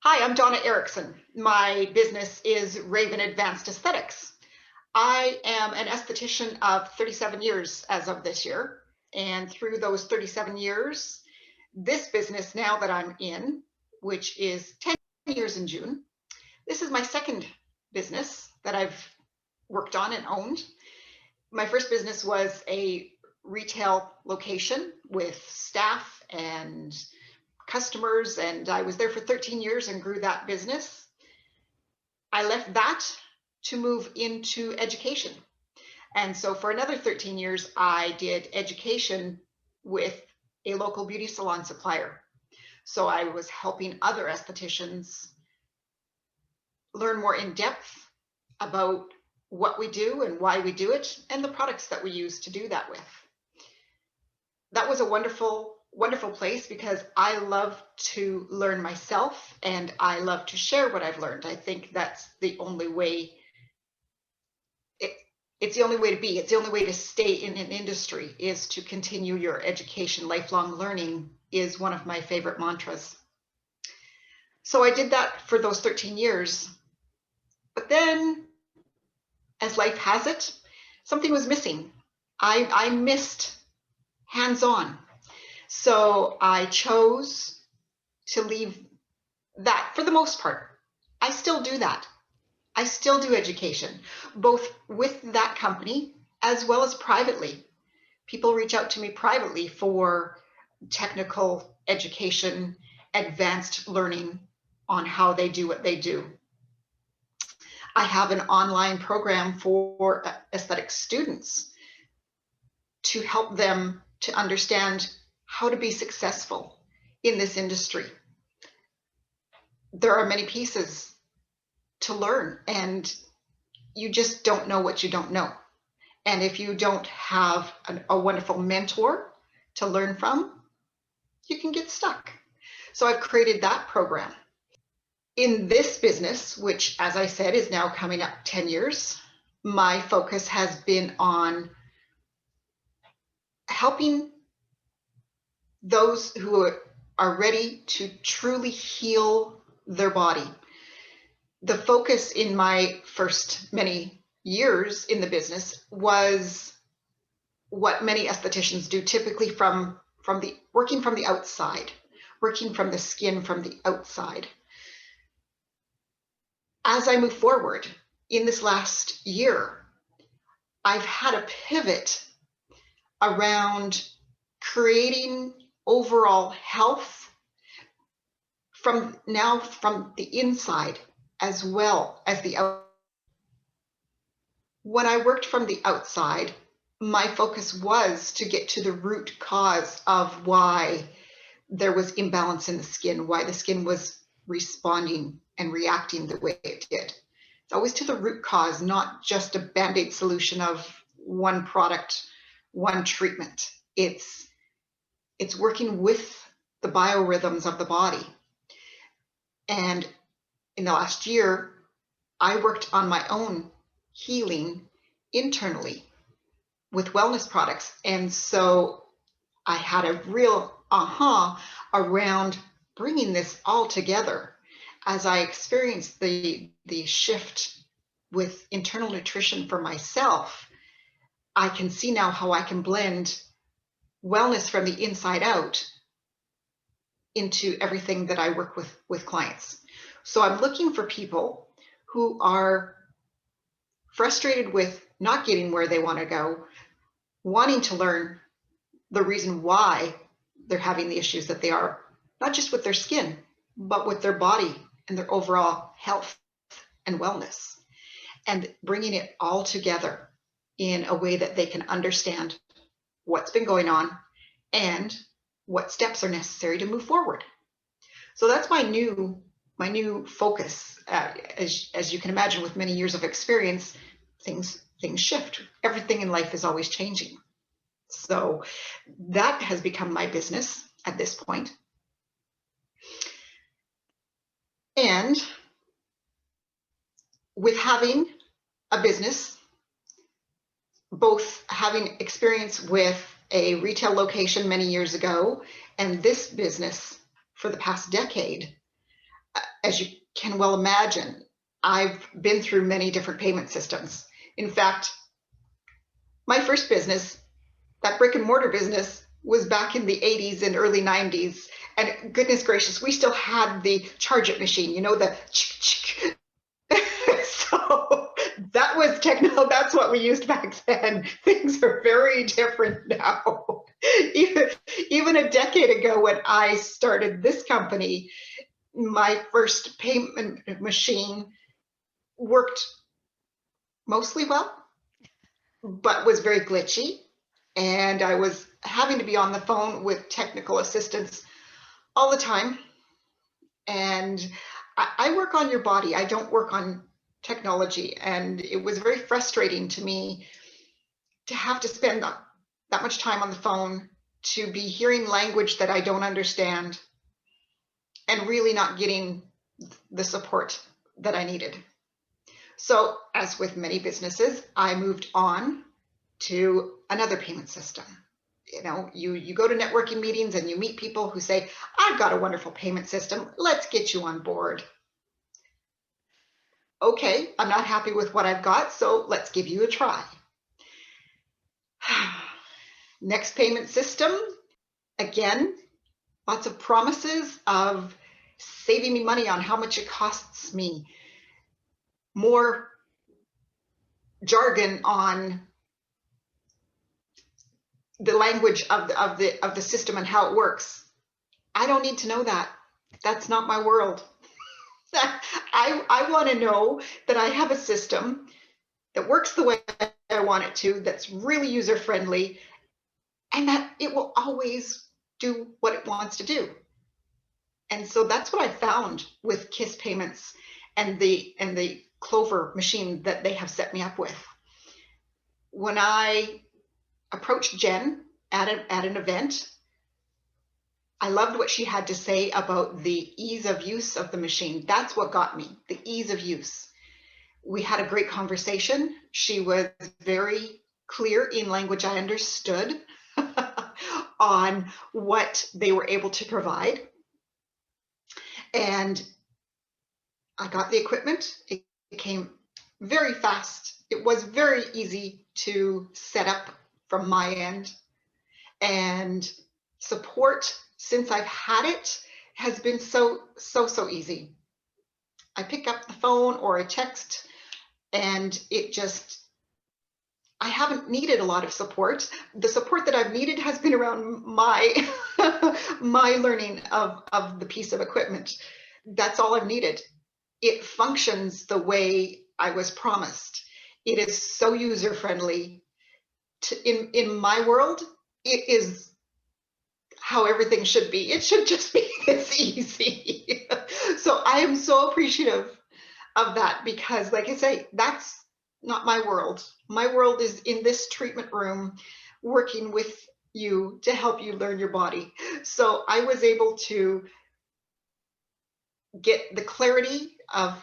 Hi, I'm Donna Erickson. My business is Raven Advanced Esthetics. I am an esthetician of 37 years as of this year. And through those 37 years, this business now that I'm in, which is 10 years in June, this is my second business that I've worked on and owned. My first business was a retail location with staff and customers, and I was there for 13 years and grew that business. I left that to move into education. And so for another 13 years, I did education with a local beauty salon supplier. So I was helping other estheticians learn more in depth about what we do and why we do it and the products that we use to do that with. That was a wonderful place because I love to learn myself and I love to share what I've learned. I think that's the only way. It's the only way to be. It's the only way to stay in an industry is to continue your education. Lifelong learning is one of my favorite mantras. So I did that for those 13 years. But then, as life has it, something was missing. I missed hands-on. So I chose to leave that for the most part. I still do that. I still do education, both with that company as well as privately. People reach out to me privately for technical education, advanced learning on how they do what they do. I have an online program for aesthetic students to help them to understand how to be successful in this industry. There are many pieces to learn, and you just don't know what you don't know. And if you don't have a wonderful mentor to learn from, you can get stuck. So I've created that program. In this business, which, as I said, is now coming up 10 years, my focus has been on helping those who are ready to truly heal their body. The focus in my first many years in the business was what many estheticians do, typically from the working from the outside, working from the skin from the outside. As I move forward in this last year, I've had a pivot around creating overall health from the inside as well as the outside. When I worked from the outside, my focus was to get to the root cause of why there was imbalance in the skin, why the skin was responding and reacting the way it did. It's always to the root cause, not just a Band-Aid solution of one product, one treatment. It's working with the biorhythms of the body. And in the last year, I worked on my own healing internally with wellness products. And so I had a real aha around bringing this all together. As I experienced the shift with internal nutrition for myself, I can see now how I can blend wellness from the inside out into everything that I work with clients. So I'm looking for people who are frustrated with not getting where they want to go, wanting to learn the reason why they're having the issues that they are, not just with their skin, but with their body and their overall health and wellness, and bringing it all together in a way that they can understand what's been going on and what steps are necessary to move forward. So that's my new focus. As you can imagine, with many years of experience, things shift. Everything in life is always changing. So that has become my business at this point. And with having a business, both having experience with a retail location many years ago and this business for the past decade, as you can well imagine, I've been through many different payment systems. In fact, my first business, that brick and mortar business, was back in the 80s and early 90s. And goodness gracious, we still had the charge it machine, you know, the so that was technical. That's what we used back then. Things are very different now. Even a decade ago, when I started this company, my first payment machine worked mostly well, but was very glitchy. And I was having to be on the phone with technical assistance all the time. And I work on your body. I don't work on technology. And it was very frustrating to me to have to spend that much time on the phone, to be hearing language that I don't understand, and really not getting the support that I needed. So, as with many businesses, I moved on to another payment system. You know, you go to networking meetings and you meet people who say, I've got a wonderful payment system. Let's get you on board. Okay, I'm not happy with what I've got, so let's give you a try. Next payment system, again, lots of promises of saving me money on how much it costs me, more jargon on the language of the system and how it works. I don't need to know that. That's not my world. I want to know that I have a system that works the way I want it to, that's really user friendly, and that it will always do what it wants to do. And so that's what I found with KISS payments and the Clover machine that they have set me up with. When I approached Jen at an event, I loved what she had to say about the ease of use of the machine. That's what got me, the ease of use. We had a great conversation. She was very clear in language I understood on what they were able to provide. And I got the equipment. It came very fast. It was very easy to set up from my end. And support, since I've had it, has been so easy. I pick up the phone or a text, and it just, I haven't needed a lot of support. The support that I've needed has been around my my learning of the piece of equipment. That's all I've needed. It functions the way I was promised. It is so user friendly. In my world, it is how everything should be. It should just be this easy. So I am so appreciative of that, because like I say, that's not my world. My world is in this treatment room working with you to help you learn your body. So I was able to get the clarity of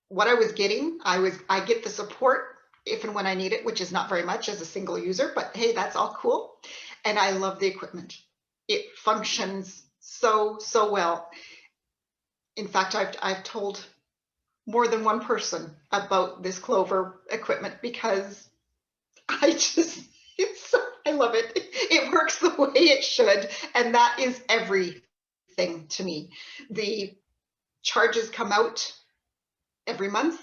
what I was getting. I get the support if and when I need it, which is not very much as a single user, but hey, that's all cool. And I love the equipment. It functions so well. In fact, I've told more than one person about this Clover equipment, because I love it. It works the way it should, and that is everything to me. The charges come out every month,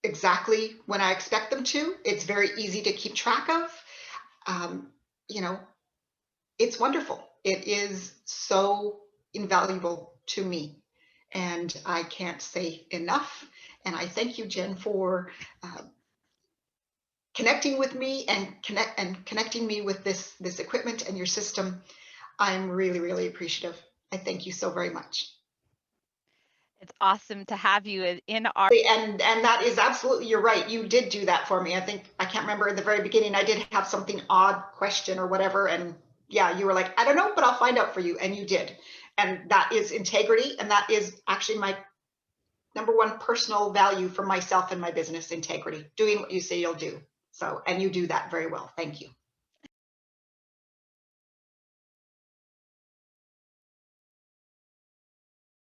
exactly when I expect them to. It's very easy to keep track of. You know, it's wonderful. It is so invaluable to me, and I can't say enough. And I thank you, Jen, for connecting with me and connecting me with this equipment and your system. I'm really appreciative. I thank you so very much. It's awesome to have you in our. And that is absolutely, you're right. You did do that for me. I can't remember in the very beginning, I did have something odd question or whatever. And yeah, you were like, I don't know, but I'll find out for you. And you did. And that is integrity. And that is actually my number one personal value for myself and my business: integrity, doing what you say you'll do. So, and you do that very well. Thank you.